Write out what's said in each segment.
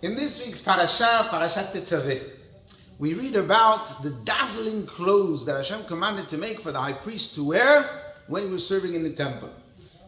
In this week's Parashat Tetzaveh, we read about the dazzling clothes that Hashem commanded to make for the high priest to wear when he was serving in the temple.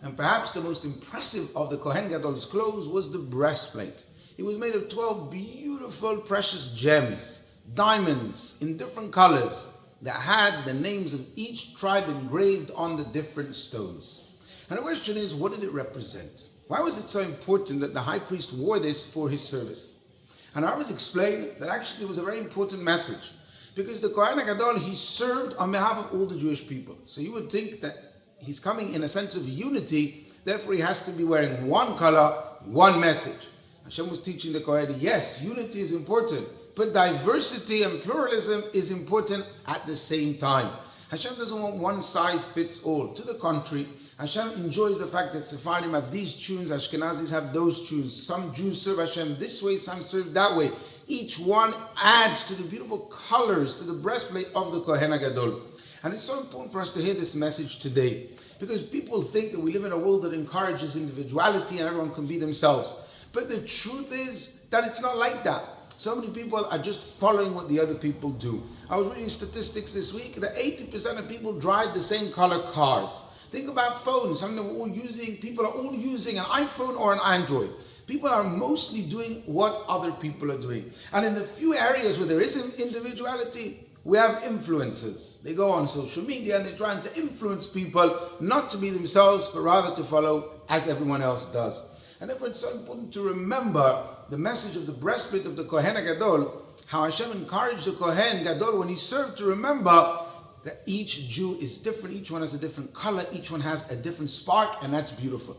And perhaps the most impressive of the Kohen Gadol's clothes was the breastplate. It was made of 12 beautiful precious gems, diamonds in different colors that had the names of each tribe engraved on the different stones. And the question is, what did it represent? Why was it so important that the high priest wore this for his service? And I always explained that actually it was a very important message, because the Kohen Gadol, he served on behalf of all the Jewish people. So you would think that he's coming in a sense of unity, therefore he has to be wearing one color, one message. Hashem was teaching the Kohen, yes, unity is important, but diversity and pluralism is important at the same time. Hashem doesn't want one size fits all. To the contrary, Hashem enjoys the fact that Sephardim have these tunes, Ashkenazis have those tunes. Some Jews serve Hashem this way, some serve that way. Each one adds to the beautiful colors, to the breastplate of the Kohen Gadol. And it's so important for us to hear this message today, because people think that we live in a world that encourages individuality and everyone can be themselves. But the truth is that it's not like that. So many people are just following what the other people do. I was reading statistics this week that 80% of people drive the same color cars. Think about phones. People are all using an iPhone or an Android. People are mostly doing what other people are doing. And in the few areas where there is individuality, we have influencers. They go on social media and they're trying to influence people not to be themselves, but rather to follow as everyone else does. And therefore it's so important to remember the message of the breastplate of the Kohen Gadol, how Hashem encouraged the Kohen Gadol when he served to remember that each Jew is different, each one has a different color, each one has a different spark, and that's beautiful.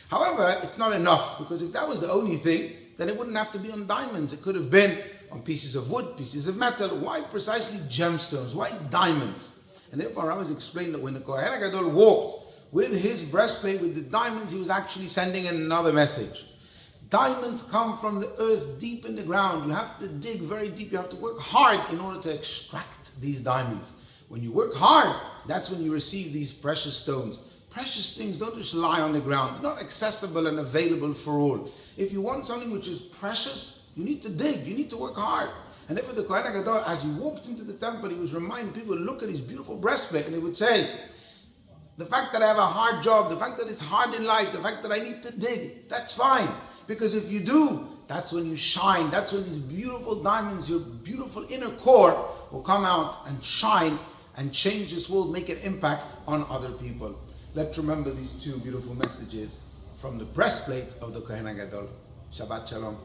However, it's not enough, because if that was the only thing, then it wouldn't have to be on diamonds. It could have been on pieces of wood, pieces of metal. Why precisely gemstones? Why diamonds? And therefore I always explained that when the Kohen Gadol walked with his breastplate, with the diamonds, he was actually sending another message. Diamonds come from the earth, deep in the ground. You have to dig very deep. You have to work hard in order to extract these diamonds. When you work hard, that's when you receive these precious stones. Precious things don't just lie on the ground. They're not accessible and available for all. If you want something which is precious, you need to dig. You need to work hard. And therefore the Kohen Gadol, as he walked into the temple, he was reminding people to look at his beautiful breastplate, and they would say, the fact that I have a hard job, the fact that it's hard in life, the fact that I need to dig, that's fine. Because if you do, that's when you shine. That's when these beautiful diamonds, your beautiful inner core, will come out and shine and change this world, make an impact on other people. Let's remember these two beautiful messages from the breastplate of the Kohen Gadol. Shabbat Shalom.